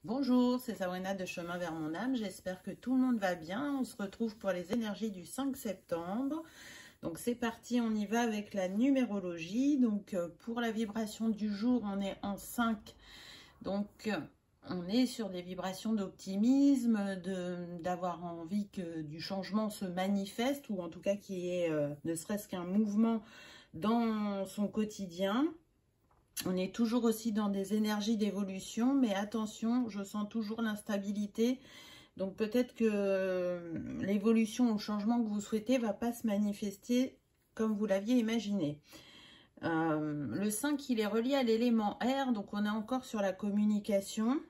Bonjour, c'est Sabrina de Chemin vers mon âme. J'espère que tout le monde va bien. On se retrouve pour les énergies du 5 septembre. Donc c'est parti, on y va avec la numérologie. Donc pour la vibration du jour, on est en 5. Donc on est sur des vibrations d'optimisme, d'avoir envie que du changement se manifeste, ou en tout cas qu'il y ait ne serait-ce qu'un mouvement dans son quotidien. On est toujours aussi dans des énergies d'évolution, mais attention, je sens toujours l'instabilité. Donc peut-être que l'évolution ou le changement que vous souhaitez ne va pas se manifester comme vous l'aviez imaginé. Le 5, il est relié à l'élément R, donc on est encore sur la communication.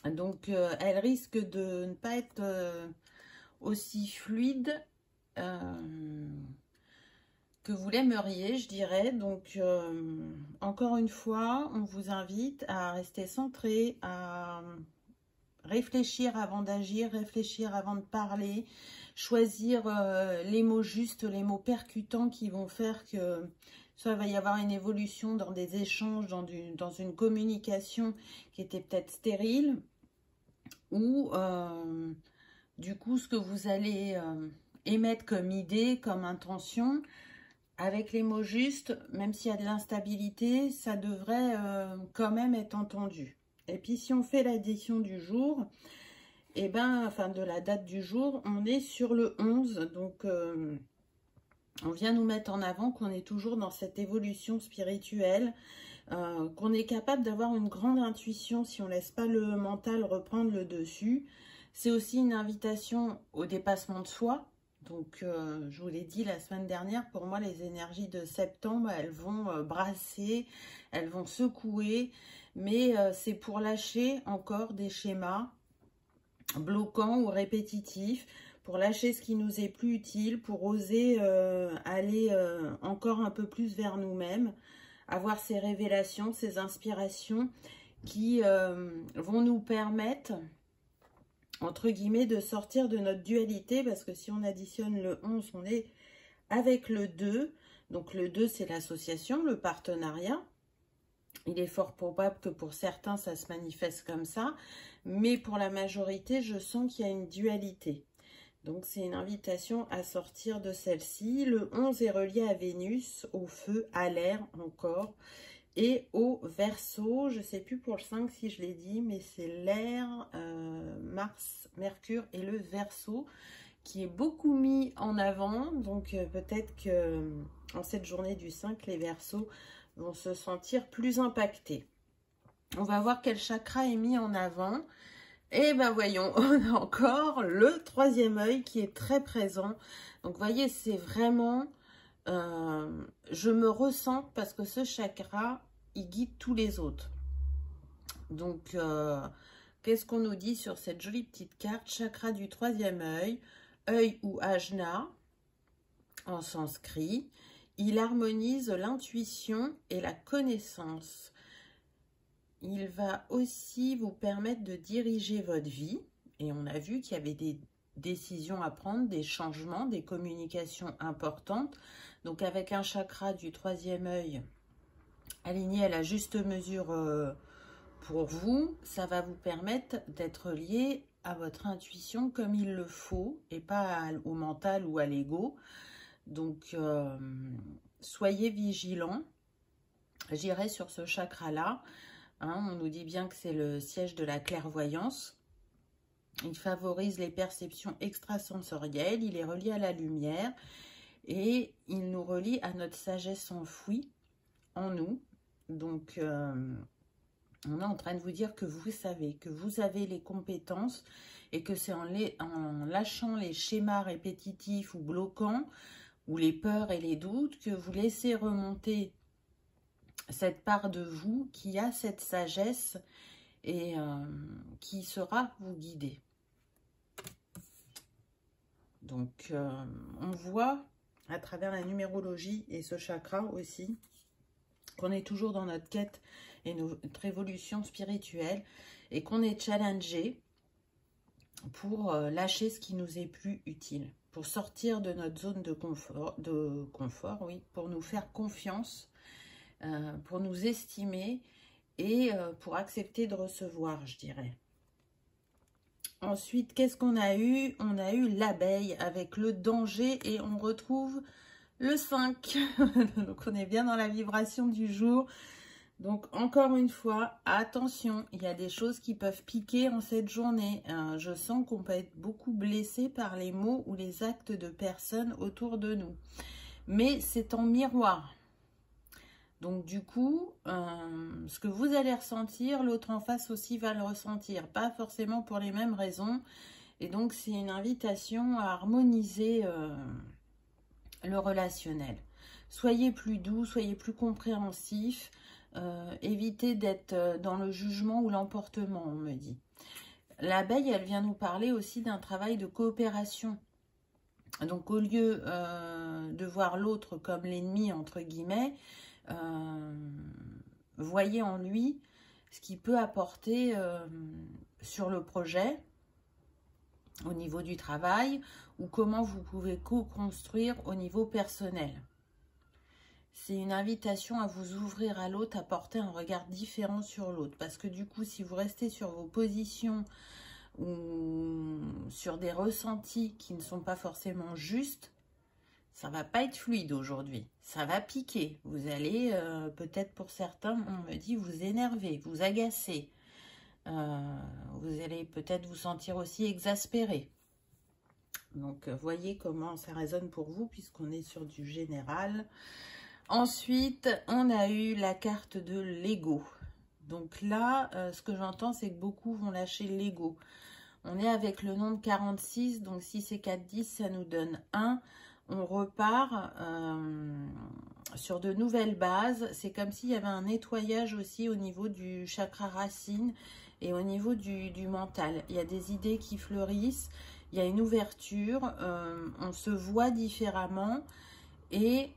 Donc elle risque de ne pas être aussi fluide que vous l'aimeriez, je dirais. Donc, encore une fois, on vous invite à rester centré, à réfléchir avant d'agir, réfléchir avant de parler, choisir les mots justes, les mots percutants qui vont faire que soit il va y avoir une évolution dans des échanges, dans une communication qui était peut-être stérile, ou du coup, ce que vous allez émettre comme idée, comme intention, avec les mots justes, même s'il y a de l'instabilité, ça devrait quand même être entendu. Et puis si on fait l'addition du jour, et ben, enfin de la date du jour, on est sur le 11. Donc on vient nous mettre en avant qu'on est toujours dans cette évolution spirituelle, qu'on est capable d'avoir une grande intuition si on ne laisse pas le mental reprendre le dessus. C'est aussi une invitation au dépassement de soi. Donc, je vous l'ai dit la semaine dernière, pour moi, les énergies de septembre, elles vont brasser, elles vont secouer, mais c'est pour lâcher encore des schémas bloquants ou répétitifs, pour lâcher ce qui nous est plus utile, pour oser aller encore un peu plus vers nous-mêmes, avoir ces révélations, ces inspirations qui vont nous permettre, entre guillemets, de sortir de notre dualité, parce que si on additionne le 11, on est avec le 2. Donc le 2, c'est l'association, le partenariat. Il est fort probable que pour certains, ça se manifeste comme ça, mais pour la majorité, je sens qu'il y a une dualité. Donc c'est une invitation à sortir de celle-ci. Le 11 est relié à Vénus, au feu, à l'air encore, et au Verseau. Je ne sais plus pour le 5 si je l'ai dit, mais c'est l'air, Mars, Mercure et le Verseau qui est beaucoup mis en avant. Donc peut-être que en cette journée du 5, les Verseaux vont se sentir plus impactés. On va voir quel chakra est mis en avant. Et ben voyons, on a encore le troisième œil qui est très présent. Donc voyez, c'est vraiment... je me ressens parce que ce chakra, il guide tous les autres. Donc, qu'est-ce qu'on nous dit sur cette jolie petite carte? Chakra du troisième œil, œil ou ajna en sanskrit. Il harmonise l'intuition et la connaissance. Il va aussi vous permettre de diriger votre vie. Et on a vu qu'il y avait des décisions à prendre, des changements, des communications importantes. Donc avec un chakra du troisième œil aligné à la juste mesure pour vous, ça va vous permettre d'être lié à votre intuition comme il le faut et pas au mental ou à l'ego. Donc soyez vigilants. J'irai sur ce chakra-là. Hein, on nous dit bien que c'est le siège de la clairvoyance. Il favorise les perceptions extrasensorielles. Il est relié à la lumière. Et il nous relie à notre sagesse enfouie en nous. Donc, on est en train de vous dire que vous savez, que vous avez les compétences et que c'est en lâchant les schémas répétitifs ou bloquants, ou les peurs et les doutes, que vous laissez remonter cette part de vous qui a cette sagesse et qui saura vous guider. Donc, on voit à travers la numérologie et ce chakra aussi, qu'on est toujours dans notre quête et notre évolution spirituelle et qu'on est challengé pour lâcher ce qui nous est plus utile, pour sortir de notre zone de confort, oui, pour nous faire confiance, pour nous estimer et pour accepter de recevoir, je dirais. Ensuite, qu'est-ce qu'on a eu? On a eu l'abeille avec le danger et on retrouve le 5. Donc, on est bien dans la vibration du jour. Donc, encore une fois, attention, il y a des choses qui peuvent piquer en cette journée. Je sens qu'on peut être beaucoup blessé par les mots ou les actes de personnes autour de nous. Mais c'est en miroir. Donc, du coup, ce que vous allez ressentir, l'autre en face aussi va le ressentir. Pas forcément pour les mêmes raisons. Et donc, c'est une invitation à harmoniser le relationnel. Soyez plus doux, soyez plus compréhensif. Évitez d'être dans le jugement ou l'emportement, on me dit. L'abeille, elle vient nous parler aussi d'un travail de coopération. Donc, au lieu de voir l'autre comme l'ennemi, entre guillemets, voyez en lui ce qu'il peut apporter sur le projet, au niveau du travail, ou comment vous pouvez co-construire au niveau personnel. C'est une invitation à vous ouvrir à l'autre, à porter un regard différent sur l'autre. Parce que du coup, si vous restez sur vos positions ou sur des ressentis qui ne sont pas forcément justes, ça va pas être fluide aujourd'hui. Ça va piquer. Vous allez, peut-être pour certains, on me dit, vous énerver, vous agacer. Vous allez peut-être vous sentir aussi exaspéré. Donc, voyez comment ça résonne pour vous, puisqu'on est sur du général. Ensuite, on a eu la carte de l'ego. Donc là, ce que j'entends, c'est que beaucoup vont lâcher l'ego. On est avec le nombre 46, donc 6 et 4, 10, ça nous donne 1. On repart sur de nouvelles bases. C'est comme s'il y avait un nettoyage aussi au niveau du chakra racine et au niveau du mental. Il y a des idées qui fleurissent, il y a une ouverture, on se voit différemment et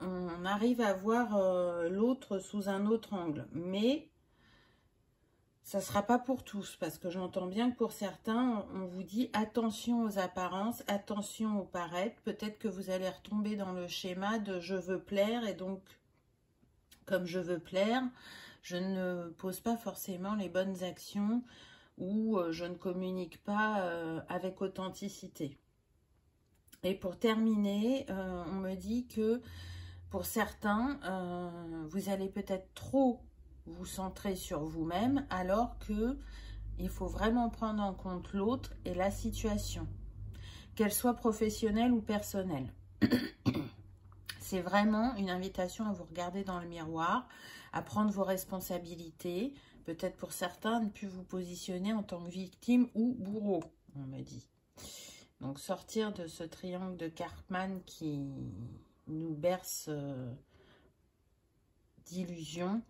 on arrive à voir l'autre sous un autre angle. Mais ça ne sera pas pour tous, parce que j'entends bien que pour certains, on vous dit attention aux apparences, attention au paraître. Peut-être que vous allez retomber dans le schéma de je veux plaire, et donc, comme je veux plaire, je ne pose pas forcément les bonnes actions ou je ne communique pas avec authenticité. Et pour terminer, on me dit que pour certains, vous allez peut-être trop vous centrer sur vous-même, alors que il faut vraiment prendre en compte l'autre et la situation, qu'elle soit professionnelle ou personnelle. C'est vraiment une invitation à vous regarder dans le miroir, à prendre vos responsabilités, peut-être pour certains, ne plus vous positionner en tant que victime ou bourreau, on me dit. Donc sortir de ce triangle de Karpman qui nous berce d'illusions,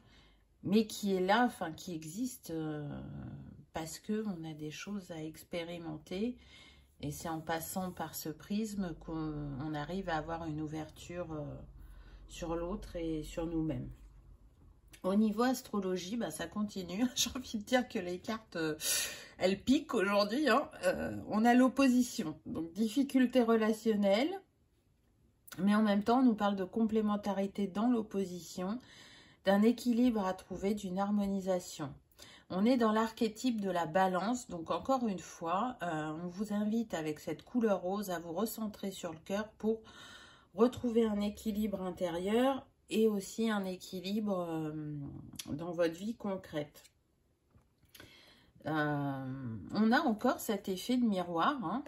mais qui est là, enfin qui existe parce qu'on a des choses à expérimenter. Et c'est en passant par ce prisme qu'on arrive à avoir une ouverture sur l'autre et sur nous-mêmes. Au niveau astrologie, bah, ça continue. J'ai envie de dire que les cartes, elles piquent aujourd'hui. Hein. On a l'opposition, donc difficulté relationnelle. Mais en même temps, on nous parle de complémentarité dans l'opposition, d'un équilibre à trouver, d'une harmonisation. On est dans l'archétype de la balance, donc encore une fois, on vous invite avec cette couleur rose à vous recentrer sur le cœur pour retrouver un équilibre intérieur et aussi un équilibre dans votre vie concrète. On a encore cet effet de miroir, hein.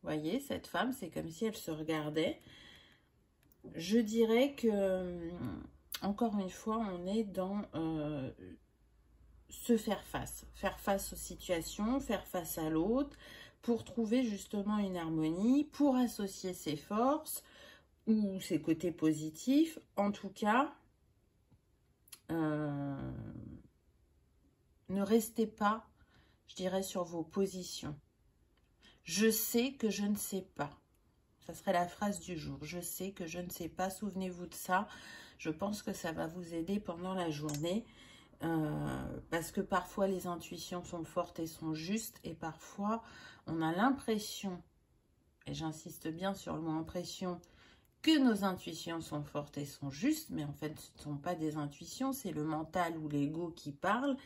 Vous voyez, cette femme, c'est comme si elle se regardait. Je dirais que, encore une fois, on est dans se faire face aux situations, faire face à l'autre, pour trouver justement une harmonie, pour associer ses forces ou ses côtés positifs. En tout cas, ne restez pas, je dirais, sur vos positions. Je sais que je ne sais pas. Ça serait la phrase du jour. Je sais que je ne sais pas. Souvenez-vous de ça. Je pense que ça va vous aider pendant la journée. Parce que parfois les intuitions sont fortes et sont justes, et parfois on a l'impression, et j'insiste bien sur le mot impression, que nos intuitions sont fortes et sont justes, mais en fait, ce ne sont pas des intuitions, c'est le mental ou l'ego qui parle,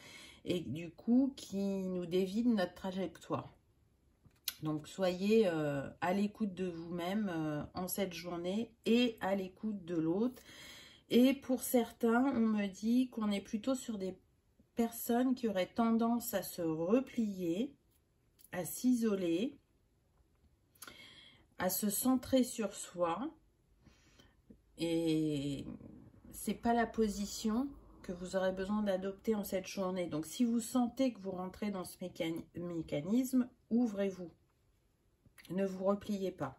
et du coup, qui nous dévie de notre trajectoire. Donc, soyez à l'écoute de vous-même en cette journée et à l'écoute de l'autre. Et pour certains, on me dit qu'on est plutôt sur des personnes qui auraient tendance à se replier, à s'isoler, à se centrer sur soi. Et c'est pas la position que vous aurez besoin d'adopter en cette journée. Donc, si vous sentez que vous rentrez dans ce mécanisme, ouvrez-vous. Ne vous repliez pas.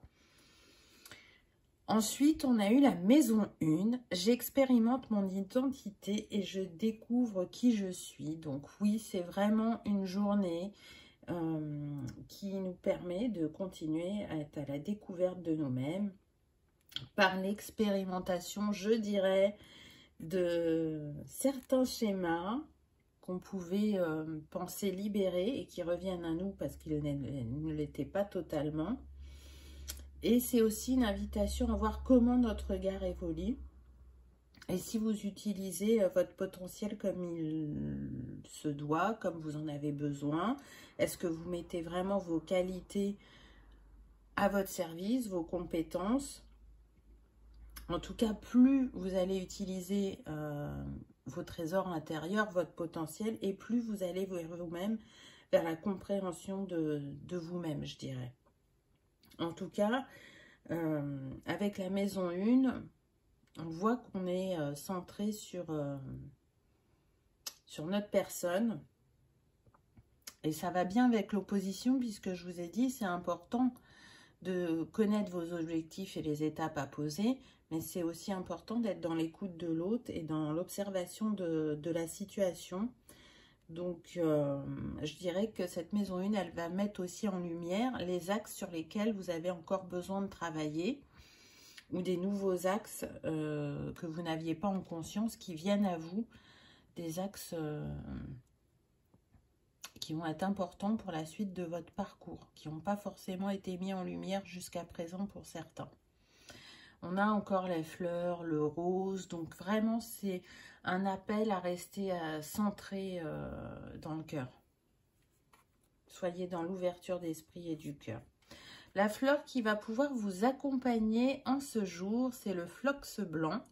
Ensuite, on a eu la maison 1. J'expérimente mon identité et je découvre qui je suis. Donc oui, c'est vraiment une journée qui nous permet de continuer à être à la découverte de nous-mêmes par l'expérimentation, je dirais, de certains schémas qu'on pouvait penser libérés et qui reviennent à nous parce qu'ils ne l'étaient pas totalement. Et c'est aussi une invitation à voir comment notre regard évolue. Et si vous utilisez votre potentiel comme il se doit, comme vous en avez besoin, est-ce que vous mettez vraiment vos qualités à votre service, vos compétences? En tout cas, plus vous allez utiliser vos trésors intérieurs, votre potentiel, et plus vous allez vers vous-même, vers la compréhension de vous-même, je dirais. En tout cas, avec la maison 1, on voit qu'on est centré sur notre personne. Et ça va bien avec l'opposition, puisque je vous ai dit, c'est important de connaître vos objectifs et les étapes à poser, mais c'est aussi important d'être dans l'écoute de l'autre et dans l'observation de la situation. Donc, je dirais que cette maison 1, elle va mettre aussi en lumière les axes sur lesquels vous avez encore besoin de travailler ou des nouveaux axes que vous n'aviez pas en conscience qui viennent à vous, des axes qui vont être importants pour la suite de votre parcours, qui n'ont pas forcément été mis en lumière jusqu'à présent pour certains. On a encore les fleurs, le rose, donc vraiment c'est un appel à rester centré dans le cœur. Soyez dans l'ouverture d'esprit et du cœur. La fleur qui va pouvoir vous accompagner en ce jour, c'est le phlox blanc.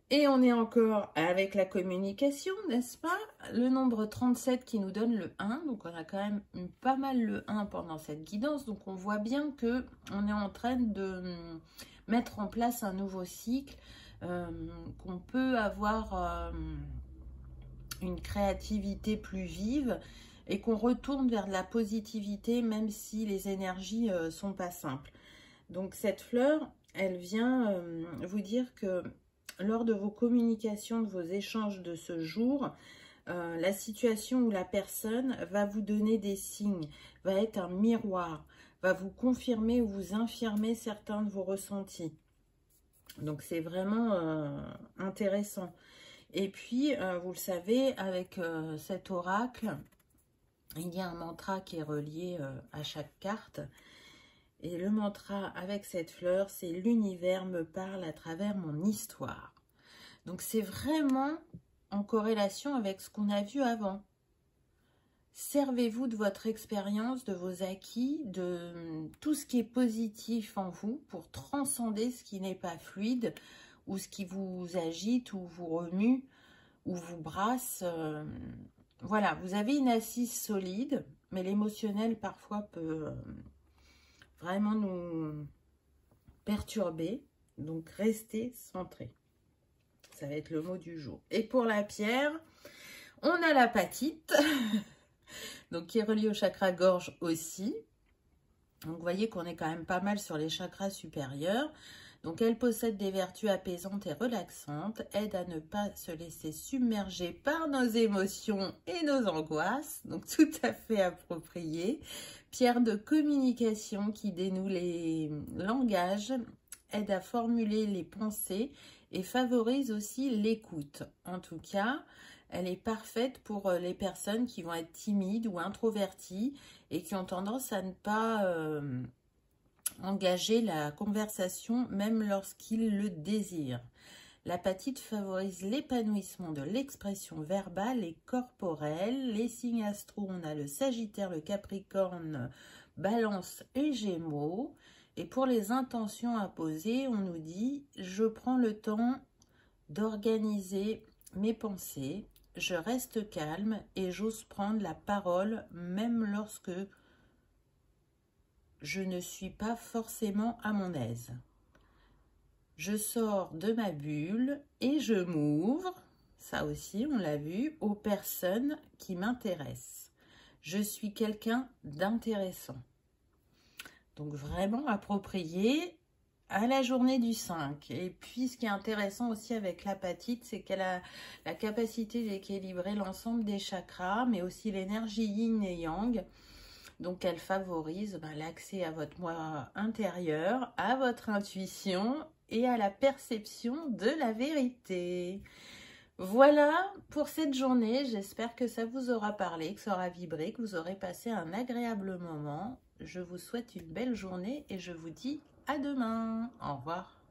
Et on est encore avec la communication, n'est-ce pas? Le nombre 37 qui nous donne le 1. Donc, on a quand même pas mal le 1 pendant cette guidance. Donc, on voit bien que on est en train de mettre en place un nouveau cycle, qu'on peut avoir une créativité plus vive et qu'on retourne vers de la positivité, même si les énergies sont pas simples. Donc, cette fleur, elle vient vous dire que lors de vos communications, de vos échanges de ce jour, la situation ou la personne va vous donner des signes, va être un miroir, va vous confirmer ou vous infirmer certains de vos ressentis. Donc, c'est vraiment intéressant. Et puis, vous le savez, avec cet oracle, il y a un mantra qui est relié à chaque carte. Et le mantra avec cette fleur, c'est « L'univers me parle à travers mon histoire ». Donc, c'est vraiment en corrélation avec ce qu'on a vu avant. Servez-vous de votre expérience, de vos acquis, de tout ce qui est positif en vous pour transcender ce qui n'est pas fluide ou ce qui vous agite ou vous remue ou vous brasse. Voilà, vous avez une assise solide, mais l'émotionnel parfois peut vraiment nous perturber. Donc, restez centré. Ça va être le mot du jour. Et pour la pierre, on a l'apatite, donc qui est reliée au chakra gorge aussi. Donc, vous voyez qu'on est quand même pas mal sur les chakras supérieurs. Donc, elle possède des vertus apaisantes et relaxantes, aide à ne pas se laisser submerger par nos émotions et nos angoisses. Donc, tout à fait approprié. Pierre de communication qui dénoue les langages, aide à formuler les pensées et favorise aussi l'écoute. En tout cas, elle est parfaite pour les personnes qui vont être timides ou introverties et qui ont tendance à ne pas engager la conversation même lorsqu'il le désire. L'apatite favorise l'épanouissement de l'expression verbale et corporelle. Les signes astro, on a le Sagittaire, le Capricorne, Balance et Gémeaux. Et pour les intentions à poser, on nous dit « Je prends le temps d'organiser mes pensées, je reste calme et j'ose prendre la parole même lorsque je ne suis pas forcément à mon aise. Je sors de ma bulle et je m'ouvre, ça aussi on l'a vu, aux personnes qui m'intéressent. Je suis quelqu'un d'intéressant. » Donc vraiment approprié à la journée du 5. Et puis ce qui est intéressant aussi avec l'apatite, c'est qu'elle a la capacité d'équilibrer l'ensemble des chakras, mais aussi l'énergie yin et yang. Donc, elle favorise l'accès à votre moi intérieur, à votre intuition et à la perception de la vérité. Voilà pour cette journée. J'espère que ça vous aura parlé, que ça aura vibré, que vous aurez passé un agréable moment. Je vous souhaite une belle journée et je vous dis à demain. Au revoir.